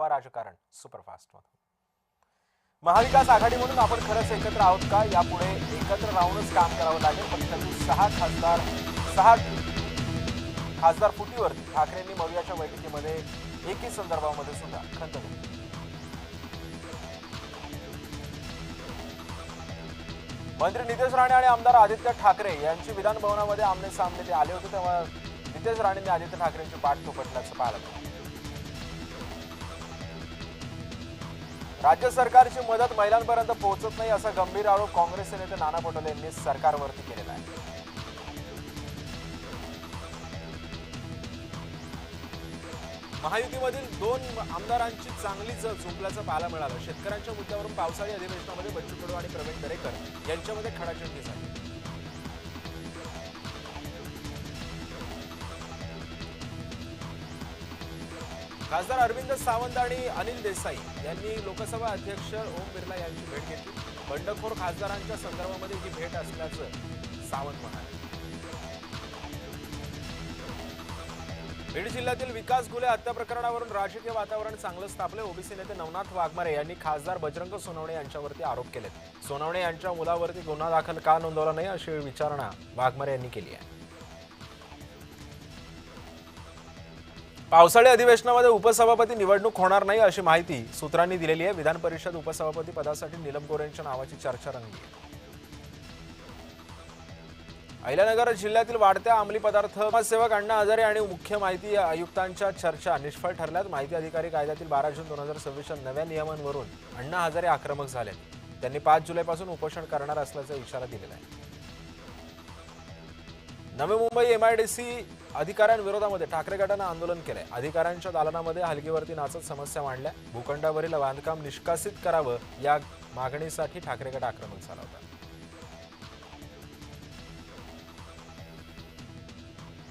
नवा राजकारण सुपरफास्ट मध्ये। महाविकास आघाडी म्हणून आपण खरंच एकत्र आहोत का? यापुढे एकत्र राहूनच काम करावं लागेल। पक्षातील 6 खासदार फुटीवरती ठाकरेंनी मवियाच्या बैठकीमध्ये एकी संदर्भामध्ये सुद्धा खंत व्यक्त केली। मंत्री नितेश राणे आणि आमदार आदित्य ठाकरे यांची विधान भवनामध्ये आमने सामने ते आले होते, तेव्हा नितेश राणेंनी आदित्य ठाकरेंची पाठ थोपटल्याचं पाहायला मिळालं। राज्य सरकारची मदत महिलांपर्यंत पोहोचत नाही असा गंभीर आरोप काँग्रेसचे नेते नाना पटोले यांनी सरकारवरती केलेला आहे। महायुतीमधील 2 आमदारांची चांगलीच झुंपल्याचं पाहायला मिळालं। शेतकऱ्यांच्या मुद्द्यावरून पावसाळी अधिवेशनामध्ये बच्चू कडू आणि प्रवीण दरेकर यांच्यामध्ये खडाजंगी झाली। खासदार अरविंद सावंत आणि अनिल देसाई यांनी लोकसभा अध्यक्ष ओम बिर्ला यांची भेट घेतली। बंडखोर खासदारांच्या संदर्भामध्ये ही भेट असल्याचं सावंत म्हणाले। बीड जिल्ह्यातील विकास घुले हत्या प्रकरणावरून राजकीय वातावरण चांगलंच तापले। ओबीसी नेते नवनाथ वाघमारे यांनी खासदार बजरंग सोनवणे यांच्यावरती आरोप केलेत। सोनवणे यांच्या मुलावरती गुन्हा दाखल का नोंदवला नाही अशी विचारणा वाघमारे यांनी केली आहे। पावसाळी अधिवेशनामध्ये उपसभापती निवडणूक होणार नाही अशी माहिती सूत्रांनी दिलेली आहे। विधान परिषद उपसभापती पदासाठी नीलम गोरेंच्या नावाची चर्चा रंगली आहे। अहिल्यानगर जिल्ह्यातील वाढत्या अंमली पदार्थ समाजसेवक अण्णा हजारे आणि मुख्य माहिती आयुक्तांच्या चर्चा निष्फळ ठरल्यात। माहिती अधिकारी कायद्यातील 12 जून 2026 नव्या नियमांवरून अण्णा हजारे आक्रमक झाले। त्यांनी 5 जुलैपासून उपोषण करणार असल्याचा इशारा दिलेला आहे। नवी मुंबई एमआयडीसी अधिकाऱ्यांविरोधामध्ये ठाकरे गटानं आंदोलन केलंय। अधिकाऱ्यांच्या दालनामध्ये हलगीवरती नाचत समस्या मांडल्या। भूखंडावरील बांधकाम निष्कासित करावं या मागणीसाठी ठाकरे गट आक्रमक झाला होता।